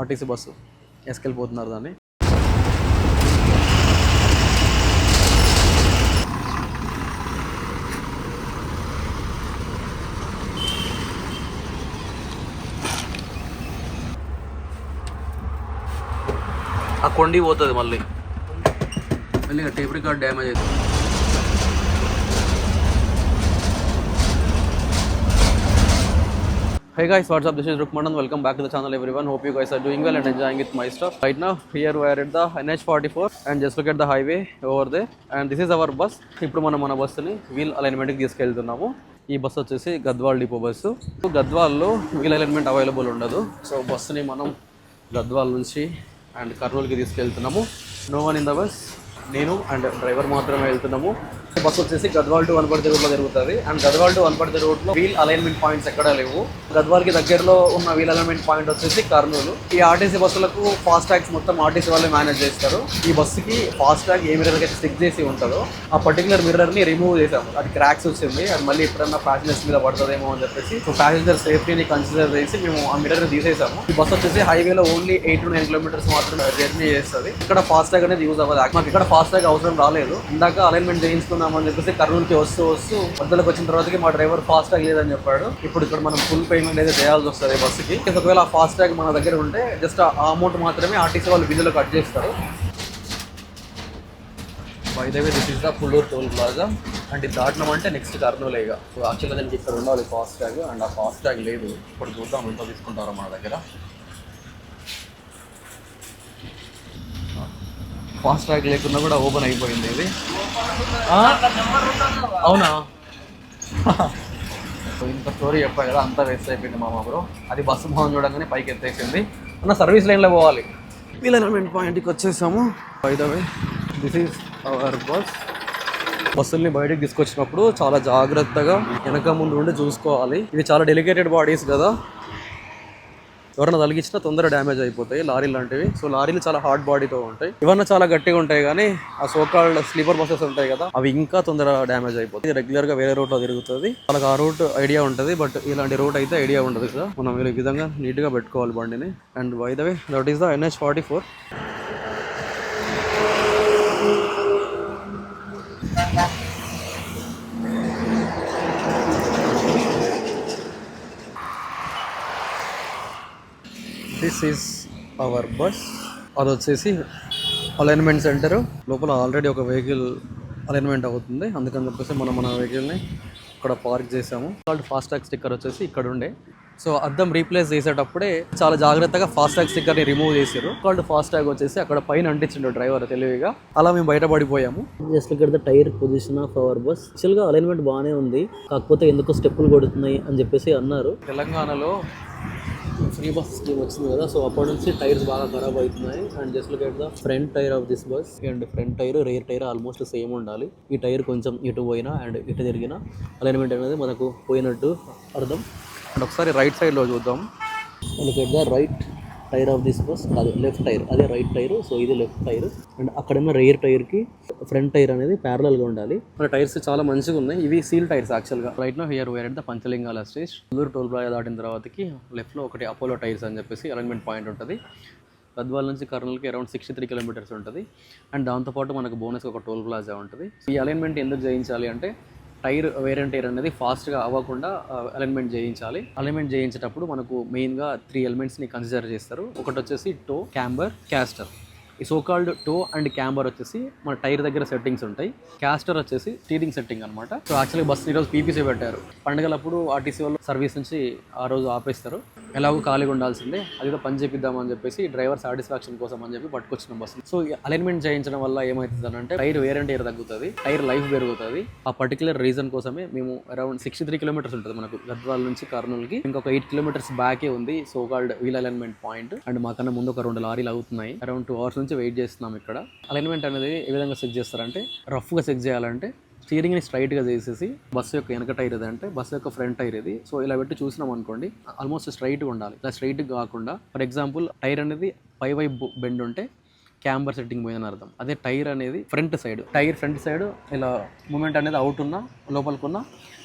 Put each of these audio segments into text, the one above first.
RTC bus వేసుకెళ్ళిపోతున్నారు దాన్ని. ఆ కొండి పోతుంది మళ్ళీ టేప్ రికార్డ్ డ్యామేజ్ అవుతుంది. Hey guys, what's up? This is Rukmanan. Welcome back to the channel everyone. Hope you guys are doing well and enjoying with my stuff. Right now, here we are at the NH44 and just look at the highway over there. And this is our bus. ఇప్పుడు మనం మన బస్సుని wheel అలైన్మెంట్కి తీసుకెళ్తున్నాము. ఈ bus వచ్చేసి Gadwal depot bus. గద్వాల్లో wheel alignment available ఉండదు. So బస్సుని మనం గద్వాల్ నుంచి అండ్ కర్నూలుకి తీసుకెళ్తున్నాము. No one in the bus, నేను అండ్ డ్రైవర్ మాత్రమే వెళ్తున్నాము. బస్ వచ్చేసి గద్వాల్ టు వనపర్తి రూట్లో జరుగుతుంది. అండ్ గద్వాల్ టు వనపర్తి రూట్లో వీల్ అలైన్మెంట్ పాయింట్స్ ఎక్కడా లేవు. గద్వాల్కి దగ్గరలో ఉన్న వీల్ అలైన్మెంట్ పాయింట్ వచ్చేసి కర్నూలు. ఈ ఆర్టీసీ బస్సులకు ఫాస్ట్ ట్యాగ్స్ మొత్తం ఆర్టీసీ వాళ్ళే మేనేజ్ చేస్తారు. ఈ బస్సుకి ఫాస్ట్ ట్యాగ్ ఏ మిర్రర్ అయితే స్టిక్ చేసి ఉంటుందో ఆ పర్టికులర్ మిర్రర్ని రిమూవ్ చేసాము. అది క్రాక్స్ వచ్చింది, అది మళ్ళీ ఎప్పుడన్నా ప్యాసింజర్స్ మీద పడుతుందేమో అని చెప్పేసి ప్యాసింజర్ సేఫ్టీని కన్సిడర్ చేసి మేము ఆ మిర్రర్ని తీసేసాము. ఈ బస్ వచ్చేసి హైవేలో ఓన్లీ 8 to 9 kilometers మాత్రమే జర్నీ చేస్తుంది. ఇక్కడ ఫాస్ట్ ట్యాగ్ అనేది యూజ్ అవ్వదు. మాకు ఇక్కడ ఫాస్ట్ ట్యాగ్ అవసరం రాలేదు. ఇందాక అలైన్మెంట్ చేయించుకున్నామని చెప్పేసి కర్నూలుకి వస్తూ మధ్యలోకి వచ్చిన తర్వాతకి మా డ్రైవర్ ఫాస్ట్ ట్యాగ్ లేదని చెప్పాడు. ఇప్పుడు ఇక్కడ మనం ఫుల్ పేమెంట్ అయితే చేయాల్సి వస్తుంది బస్సుకి. ఒకవేళ ఆ ఫాస్ట్ ట్యాగ్ మన దగ్గర ఉంటే జస్ట్ ఆ అమౌంట్ మాత్రమే ఆర్టీసీ వాళ్ళు బిల్లులో కట్ చేస్తారు. By the way this is the Pullur toll plaza. And ఇది దాటినామంటే నెక్స్ట్ కర్నూలు. ఇక యాక్చువల్గా దానికి ఇక్కడ ఉండాలి ఫాస్ట్ ట్యాగ్, అండ్ ఆ ఫాస్ట్ ట్యాగ్ లేదు. ఇప్పుడు చూద్దాం ఎంత తీసుకుంటారో మన దగ్గర. ఫాస్ట్ ట్యాగ్ లేకుండా కూడా ఓపెన్ అయిపోయింది ఇది. అవునా, ఇంత స్టోరీ చెప్పాయి కదా, అంతా వేస్ట్ అయిపోయింది మా బ్రో. అది బస్సు మొహం చూడగానే పైకి ఎత్తేసింది. అన్న సర్వీస్ లైన్లో పోవాలి. వీల్ అలైన్మెంట్ పాయింట్కి వచ్చేసాము. By the way this is our bus. బస్సుల్ని బయటకు తీసుకొచ్చినప్పుడు చాలా జాగ్రత్తగా వెనక ముందు ఉండి చూసుకోవాలి. ఇవి చాలా డెలికేటెడ్ బాడీస్ కదా, ఎవరైనా తలిగించినా తొందరగా డ్యామేజ్ అయిపోతాయి లారీలు లాంటివి. సో లారీలు చాలా హార్డ్ బాడీతో ఉంటాయి, ఇవన్నీ చాలా గట్టిగా ఉంటాయి. కానీ ఆ సోకాల్డ్ స్లీపర్ బస్సెస్ ఉంటాయి కదా, అవి ఇంకా తొందరగా డ్యామేజ్ అయిపోతాయి. రెగ్యులర్గా వేరే రూట్లో తిరుగుతుంది, వాళ్ళకి ఆ రూట్ ఐడియా ఉంటుంది. బట్ ఇలాంటి రూట్ అయితే ఐడియా ఉండదు కదా. మనం ఈ విధంగా నీట్గా పెట్టుకోవాలి బండిని. And by the way that is the NH44. This is our bus. అది వచ్చేసి అలైన్మెంట్ సెంటర్. లోపల ఆల్రెడీ ఒక వెహికల్ అలైన్మెంట్ అవుతుంది, అందుకని చెప్పేసి మనం మన వెహికల్ని ఇక్కడ పార్క్ చేసాము. ఫాస్ట్ ట్యాగ్ స్టిక్కర్ వచ్చేసి ఇక్కడ ఉండే, సో అద్దం రీప్లేస్ చేసేటప్పుడే చాలా జాగ్రత్తగా ఫాస్ట్ ట్యాగ్ స్టిక్కర్ని రిమూవ్ చేశారు. ఫాస్ట్ ట్యాగ్ వచ్చేసి అక్కడ పైన అంటించిండు డ్రైవర్ తెలివిగా. అలా మేము బయటపడిపోయాము. జస్ట్ ఇక్కడ the tyre position of our bus. యాక్చువల్గా అలైన్మెంట్ బాగానే ఉంది, కాకపోతే ఎందుకు స్టెప్పులు కొడుతున్నాయి అని చెప్పేసి అన్నారు. తెలంగాణలో ఫ్రీ బస్ స్కీమ్ వచ్చింది కదా, సో అప్పటి నుంచి టైర్స్ బాగా ఖరాబ్ అవుతున్నాయి. And just look at the front tyre of this bus. And front tyre rear tyre almost same ఉండాలి. ఈ టైర్ కొంచెం ఇటు పోయినా అండ్ ఇటు తిరిగినా అలైన్మెంట్ అనేది మనకు పోయినట్టు అర్థం. అండ్ ఒకసారి రైట్ సైడ్లో చూద్దాం. Look at the right tyre of this bus. అది లెఫ్ట్ టైర్, అదే రైట్ టైర్. సో ఇది లెఫ్ట్ టైర్. అండ్ అక్కడేమో రేర్ టైర్కి ఫ్రంట్ టైర్ అనేది ప్యారలల్గా ఉండాలి. మన టైర్స్ చాలా మంచిగా ఉన్నాయి. ఇవి సీల్ టైర్స్ యాక్చువల్గా. Right now here we're at the Panchalingala stage. Pullur toll plaza దాటిన తర్వాతకి లెఫ్ట్లో ఒకటి అపోలో టైర్స్ అని చెప్పేసి అలైన్మెంట్ పాయింట్ ఉంటుంది. గద్వాల్ నుంచి కర్నూలుకి అరౌండ్ 63 kilometers ఉంటుంది. అండ్ దాంతోపాటు మనకు బోనస్ ఒక టోల్ ప్లాజా ఉంటుంది. ఈ అలైన్మెంట్ ఎందుకు చేయించాలి అంటే టైర్ వేరియంట్ టైర్ అనేది ఫాస్ట్గా అవ్వకుండా అలైన్మెంట్ చేయించాలి. అలైన్మెంట్ చేయించేటప్పుడు మనకు మెయిన్గా 3 ఎలిమెంట్స్ని కన్సిడర్ చేస్తారు. ఒకటి వచ్చేసి టో, క్యాంబర్, క్యాస్టర్. ఈ సోకాల్డ్ టో అండ్ క్యాంబర్ వచ్చేసి మన టైర్ దగ్గర సెట్టింగ్స్ ఉంటాయి. క్యాస్టర్ వచ్చేసి స్టీరింగ్ సెట్టింగ్ అనమాట. సో యాక్చువల్లీ బస్ ఈరోజు పీపీసీ పెట్టారు. పండుగలప్పుడు ఆర్టీసీ వాళ్ళు సర్వీస్ నుంచి ఆ రోజు ఆపేస్తారు. ఎలాగో ఖాళీగా ఉండాల్సిందే, అది కూడా పని చేపిద్దామని చెప్పేసి డ్రైవర్ సాటిస్ఫాక్షన్ కోసం అని చెప్పి పట్టుకొచ్చిన బస్సు. సో అలైన్మెంట్ చేయించడం వల్ల ఏమవుతుంది అంటే టైర్ వేర్ అండ్ టైర్ తగ్గుతుంది, టైర్ లైఫ్ పెరుగుతుంది. ఆ పర్టికులర్ రీజన్ కోసమే మేము అరౌండ్ 63 kilometers ఉంటుంది మనకు గద్వాల్ నుంచి కర్నూలుకి. ఇంకొక 8 kilometers బ్యాకే ఉంది so called wheel alignment point. And మాకన్నా ముందు ఒక 2 లారీలు అవుతున్నాయి. అరౌండ్ 2 hours నుంచి వెయిట్ చేస్తున్నాం ఇక్కడ. అలైన్మెంట్ అనేది ఏ విధంగా చెక్ చేస్తారంటే, రఫ్గా చెక్ చేయాలంటే స్టీరింగ్ని స్ట్రైట్గా చేసేసి బస్సు యొక్క వెనక టైర్ ఇది అంటే బస్సు యొక్క ఫ్రంట్ టైర్ ఇది. సో ఇలా పెట్టి చూసినాం అనుకోండి, ఆల్మోస్ట్ స్ట్రైట్గా ఉండాలి. ఇలా స్ట్రైట్గా కాకుండా ఫర్ ఎగ్జాంపుల్ టైర్ అనేది పై వైపు బెండ్ ఉంటే క్యాంబర్ సెట్టింగ్ పోయిందని అర్థం. అదే టైర్ అనేది front side, tyre front side ఇలా మూమెంట్ అనేది అవుట్ ఉన్నా లోపలికున్నా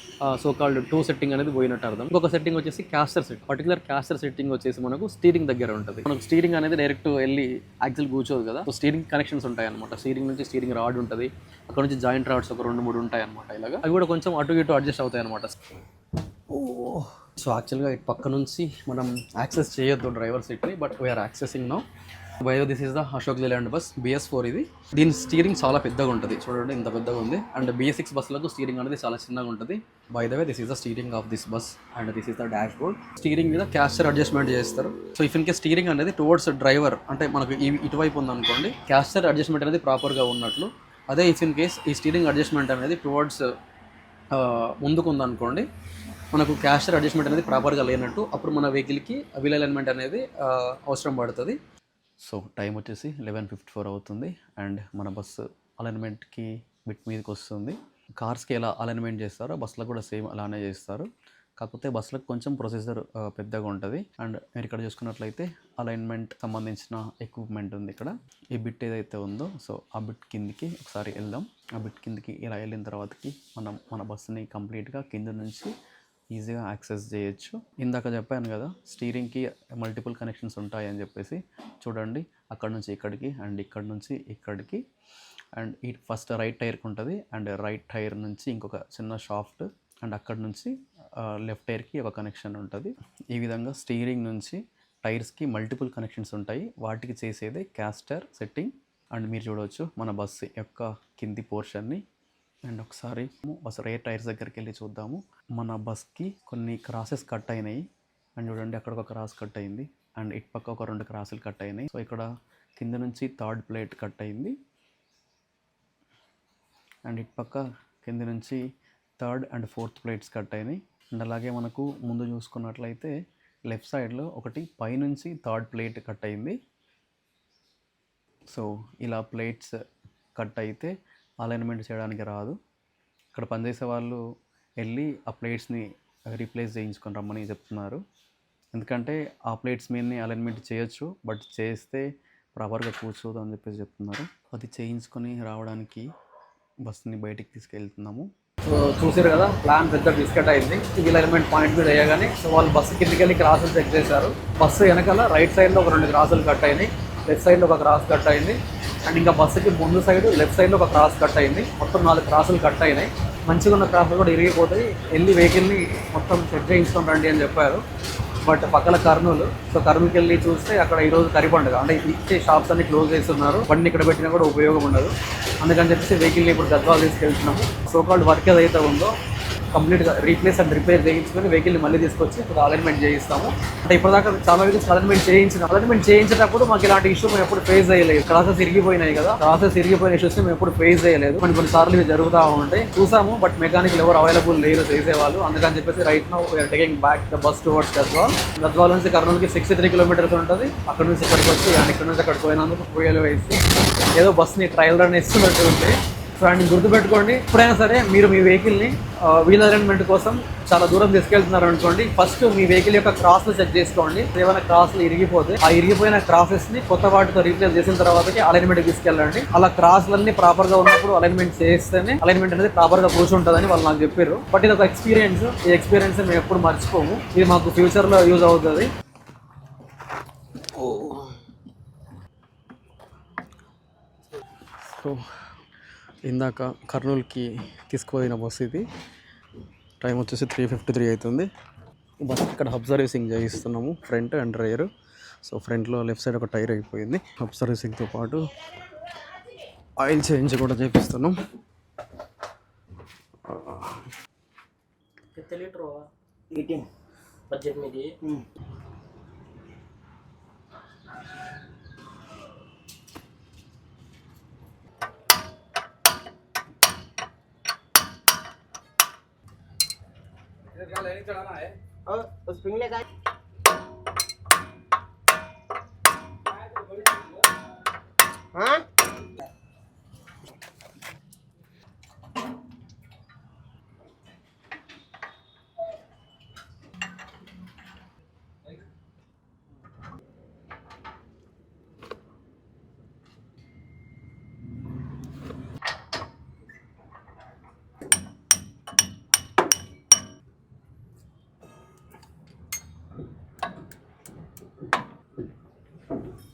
సో కాల్డ్ టూ సెట్టింగ్ అనేది పోయినట్టు అర్థం. ఇంకొక సెట్టింగ్ వచ్చేసి castor set. Particular castor setting వచ్చేసి మనకు స్టీరింగ్ దగ్గర ఉంటుంది. మనకు స్టీరింగ్ అనేది డైరెక్ట్ వెళ్ళి యాక్సిల్ కూర్చోదు కదా, సో స్టీరింగ్ కనెక్షన్స్ ఉంటాయి అనమాట. స్టీరింగ్ నుంచి స్టీరింగ్ రాడ్ ఉంటుంది, అక్కడ నుంచి జాయింట్ రాడ్స్ ఒక 2-3 ఉంటాయి అనమాట. ఇలాగా అవి కూడా కొంచెం అటు ఇటు అడ్జస్ట్ అవుతాయి అనమాట. సో యాక్చువల్గా ఇటు పక్క నుంచి మనం యాక్సెస్ చేయొద్దు డ్రైవర్ సీట్ని, but we are accessing now. By this is the Ashok Leyland bus BS4 ఇది. దీని స్టీరింగ్ చాలా పెద్దగా ఉంటుంది, చూడండి ఇంత పెద్దగా ఉంది. అండ్ BS6 బస్సులకు స్టీరింగ్ అనేది చాలా చిన్నగా ఉంటుంది. By the way this is the steering of this bus and this is the dash board. Steering మీద క్యాస్టర్ అడ్జస్ట్మెంట్ చేస్తారు. So if in case steering అనేది టువర్డ్స్ డ్రైవర్ అంటే మనకు ఇటువైపు ఉందనుకోండి, క్యాస్టర్ అడ్జస్ట్మెంట్ అనేది ప్రాపర్గా ఉన్నట్లు. అదే ఇఫ్ ఇన్ కేస్ ఈ స్టీరింగ్ అడ్జస్ట్మెంట్ అనేది టువర్డ్స్ ముందుకు ఉందనుకోండి, మనకు క్యాస్టర్ అడ్జస్ట్మెంట్ అనేది ప్రాపర్గా లేనట్టు. అప్పుడు మన వెహికల్కి వీల్ అలైన్మెంట్ అనేది అవసరం పడుతుంది. సో టైం వచ్చేసి 11:54 అవుతుంది అండ్ మన బస్సు అలైన్మెంట్కి బిట్ మీదకి వస్తుంది. కార్స్కి ఎలా అలైన్మెంట్ చేస్తారో బస్సులకు కూడా సేమ్ అలానే చేస్తారు, కాకపోతే బస్సులకు కొంచెం ప్రొసీజర్ పెద్దగా ఉంటుంది. అండ్ మీరు ఇక్కడ చూసుకున్నట్లయితే అలైన్మెంట్ సంబంధించిన ఎక్విప్మెంట్ ఉంది ఇక్కడ. ఈ బిట్ ఏదైతే ఉందో సో ఆ బిట్ కిందికి ఒకసారి వెళ్దాం. ఆ బిట్ కిందికి ఇలా వెళ్ళిన తర్వాతకి మనం మన బస్సుని కంప్లీట్గా కింద నుంచి ఈజీగా యాక్సెస్ చేయొచ్చు. ఇందాక చెప్పాను కదా స్టీరింగ్కి మల్టిపుల్ కనెక్షన్స్ ఉంటాయని చెప్పేసి, చూడండి అక్కడ నుంచి ఇక్కడికి అండ్ ఇక్కడ నుంచి ఇక్కడికి. అండ్ ఈ ఫస్ట్ రైట్ టైర్కి ఉంటుంది అండ్ రైట్ టైర్ నుంచి ఇంకొక చిన్న షాఫ్ట్ అండ్ అక్కడ నుంచి లెఫ్ట్ టైర్కి ఒక కనెక్షన్ ఉంటుంది. ఈ విధంగా స్టీరింగ్ నుంచి టైర్స్కి మల్టిపుల్ కనెక్షన్స్ ఉంటాయి, వాటికి చేసేదే క్యాస్టర్ సెట్టింగ్. అండ్ మీరు చూడవచ్చు మన బస్సు యొక్క కింది పోర్షన్ని. అండ్ ఒకసారి బస్ రేర్ టైర్స్ దగ్గరికి వెళ్ళి చూద్దాము. మన బస్కి కొన్ని క్రాసెస్ కట్ అయినాయి అండ్ చూడండి అక్కడ ఒక క్రాస్ కట్ అయింది అండ్ ఇటు పక్క ఒక 2 క్రాసులు కట్ అయినాయి. సో ఇక్కడ కింద నుంచి థర్డ్ ప్లేట్ కట్ అయింది అండ్ ఇటు పక్క కింద నుంచి third and fourth plates cut అయినాయి. అండ్ అలాగే మనకు ముందు చూసుకున్నట్లయితే లెఫ్ట్ సైడ్లో ఒకటి పైనుంచి థర్డ్ ప్లేట్ కట్ అయింది. సో ఇలా ప్లేట్స్ కట్ అయితే అలైన్మెంట్ చేయడానికి రాదు. ఇక్కడ పనిచేసే వాళ్ళు వెళ్ళి ఆ ప్లేట్స్ని రీప్లేస్ చేయించుకొని రమ్మని చెప్తున్నారు. ఎందుకంటే ఆ ప్లేట్స్ మీదనే అలైన్మెంట్ చేయొచ్చు, బట్ చేస్తే ప్రాపర్గా కూర్చోదు అని చెప్పేసి చెప్తున్నారు. అది చేయించుకొని రావడానికి బస్ని బయటికి తీసుకెళ్తున్నాము. సో చూసారు కదా ప్లాన్ పెద్ద బిస్కెట్ అయింది. సివిల్ అలైన్మెంట్ పాయింట్ మీద అయ్యగానే సో వాళ్ళు బస్సు కిందికి వెళ్ళి క్రాసులు చెక్ చేశారు. బస్సు వెనకాల రైట్ సైడ్లో ఒక 2 క్రాసులు కట్ అయినాయి, లెఫ్ట్ సైడ్లో ఒక క్రాస్ కట్ అయింది అండ్ ఇంకా బస్సుకి ముందు సైడ్ లెఫ్ట్ సైడ్లో ఒక క్రాస్ కట్ అయింది. మొత్తం 4 క్రాసులు కట్ అయినాయి. మంచిగా ఉన్న క్రాసులు కూడా ఇరిగిపోతాయి, వెళ్ళి వెహికల్ని మొత్తం చెక్ చేయించుకొని రండి అని చెప్పారు. బట్ పక్కన కర్నూలు, సో కర్నూలుకి వెళ్ళి చూస్తే అక్కడ ఈరోజు కరి పండుగ అంటే ఇచ్చే షాప్స్ అన్ని క్లోజ్ చేస్తున్నారు. బండిని ఇక్కడ పెట్టినా కూడా ఉపయోగం ఉండదు. అందుకని చెప్పేసి వెహికల్ని ఇప్పుడు గద్వాలు తీసుకెళ్తున్నాము. సో కాల్డ్ వర్క్ ఏదైతే ఉందో కంప్లీట్గా రీప్లేస్ అండ్ రిపేర్ చేయించుకొని వెహికల్ని మళ్ళీ తీసుకొచ్చి ఇప్పుడు అలైన్మెంట్ చేయిస్తాము. అంటే ఇప్పటిదాకా చాలా వెహికల్స్ అలైన్మెంట్ చేయించేటప్పుడు మాకు ఇలాంటి ఇష్యూ మేము ఎప్పుడు ఫేస్ చేయలేదు. క్రాసెస్ ఇరిగిపోయినాయి కదా, క్రాసెస్ ఇరిగిపోయిన ఇష్యూస్ మేము ఎప్పుడు ఫేస్ చేయలేదు. కొన్నిసార్లు ఇవి జరుగుతూ ఉంటాయి, చూసాము. బట్ మెకానిక్లు ఎవరు అవైలబుల్ లేరు చేసేవాళ్ళు. అందుకని చెప్పేసి right now we are taking back the bus towards Gadwal. Gadwal నుంచి కర్నూలుకి 63 కిలోమీటర్స్ ఉంటుంది. అక్కడ నుంచి ఇక్కడికి వచ్చి అండ్ ఇక్కడ నుంచి అక్కడికి పోయినందుకు పోయేలు వేసి ఏదో బస్ని ట్రయల్ రన్ ఇస్తున్నట్టు ఉంది. సో అండ్ గుర్తుపెట్టుకోండి, ఎప్పుడైనా సరే మీరు మీ వెహికల్ని వీల్ అలైన్మెంట్ కోసం చాలా దూరం తీసుకెళ్తున్నారు అనుకోండి, ఫస్ట్ మీ వెహికల్ యొక్క క్రాస్లు చెక్ చేసుకోండి. ఏమైనా క్రాస్లు ఇరిగిపోతే ఆ ఇరిగిపోయిన క్రాసెస్ని కొత్త వాటితో రీప్లేస్ చేసిన తర్వాతకి అలైన్మెంట్కి తీసుకెళ్ళండి. అలా క్రాస్లన్నీ ప్రాపర్గా ఉన్నప్పుడు అలైన్మెంట్ చేస్తేనే అలైన్మెంట్ అనేది ప్రాపర్గా కూర్చుంటుందని వాళ్ళు నాకు చెప్పారు. బట్ ఇది ఒక ఎక్స్పీరియన్స్, ఈ ఎక్స్పీరియన్స్ మేము ఎప్పుడు మర్చిపోము. ఇది మాకు ఫ్యూచర్లో యూజ్ అవుతుంది. సో ఇందాక కర్నూలుకి తీసుకుపోయిన బస్సు ఇది. టైం వచ్చేసి 3:53 అవుతుంది. బస్ ఇక్కడ హబ్ సర్వీసింగ్ చేయిస్తున్నాము, ఫ్రంట్ అండ్ రేర్. సో ఫ్రంట్లో లెఫ్ట్ సైడ్ ఒక టైర్ అయిపోయింది. హబ్ సర్వీసింగ్తో పాటు ఆయిల్ చేంజ్ కూడా చేపిస్తున్నాం. चढ़ाना है और स्प्रिंग लेगा हाँ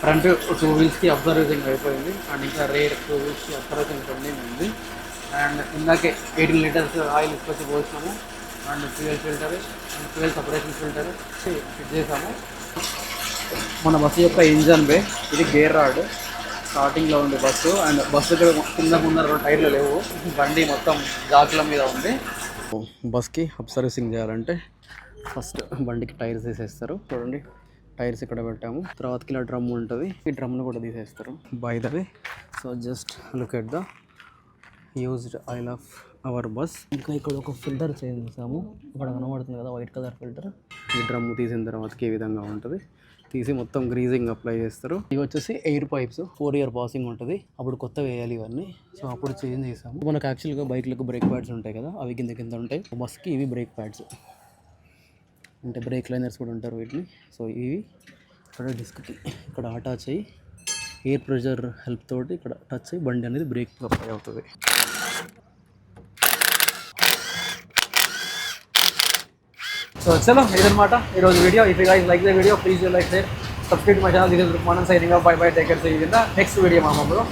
ఫ్రంట్ 2 వీల్స్కి అబ్జర్వేషన్ అయిపోయింది అండ్ ఇంకా రేర్ 2 వీల్స్కి అబ్జర్వేషన్ పెండింగ్ ఉంది. అండ్ ఇందాకే 18 లీటర్స్ ఆయిల్ తీసుకొచ్చి పోసినాము and fuel filter and fuel separation filter fit చేసాము. మన బస్సు యొక్క ఇంజన్ బే, ఇది గేర్ రాడ్ స్టార్టింగ్లో ఉంది బస్సు. అండ్ బస్సు కింద ముందర టైర్లు లేవు, బండి మొత్తం జాకుల మీద ఉంది. బస్కి హబ్ సర్వీసింగ్ చేయాలంటే ఫస్ట్ బండికి టైర్స్ తీసేస్తారు. చూడండి టైర్స్ ఇక్కడ పెట్టాము. తర్వాతకి ఇలా డ్రమ్ ఉంటుంది, ఈ డ్రమ్ను కూడా తీసేస్తారు. By the way, so just look at the used oil of our bus. ఇంకా ఇక్కడ ఒక ఫిల్టర్ చేంజ్ చేసాము, ఇక్కడ కనబడుతుంది కదా వైట్ కలర్ ఫిల్టర్. ఈ డ్రమ్ తీసిన తర్వాతకి ఈ విధంగా ఉంటుంది. తీసి మొత్తం గ్రీజింగ్ అప్లై చేస్తారు. ఇవి వచ్చేసి ఎయిర్ పైప్స్, 4 ఇయర్ పాసింగ్ ఉంటుంది, అప్పుడు కొత్త వేయాలి ఇవన్నీ. సో అప్పుడు చేంజ్ చేసాము. మనకు యాక్చువల్గా బైక్లకు బ్రేక్ ప్యాడ్స్ ఉంటాయి కదా, అవి కింద ఉంటాయి. బస్కి ఇవి బ్రేక్ ప్యాడ్స్ అంటే బ్రేక్ లైనర్స్ కూడా ఉంటారు వీటిని. సో ఇవి ఇక్కడ డిస్క్కి ఇక్కడ అటాచ్ అయ్యి ఎయిర్ ప్రెషర్ హెల్ప్ తోటి ఇక్కడ టచ్ అయ్యి బండి అనేది బ్రేక్ అప్లై అవుతుంది. సో చలో ఇదన్నమాట ఈరోజు వీడియో. If you guys like the video please like share subscribe my channel. This is Rukmanan signing off. Bye bye, take care. See you in the next video మామూలు.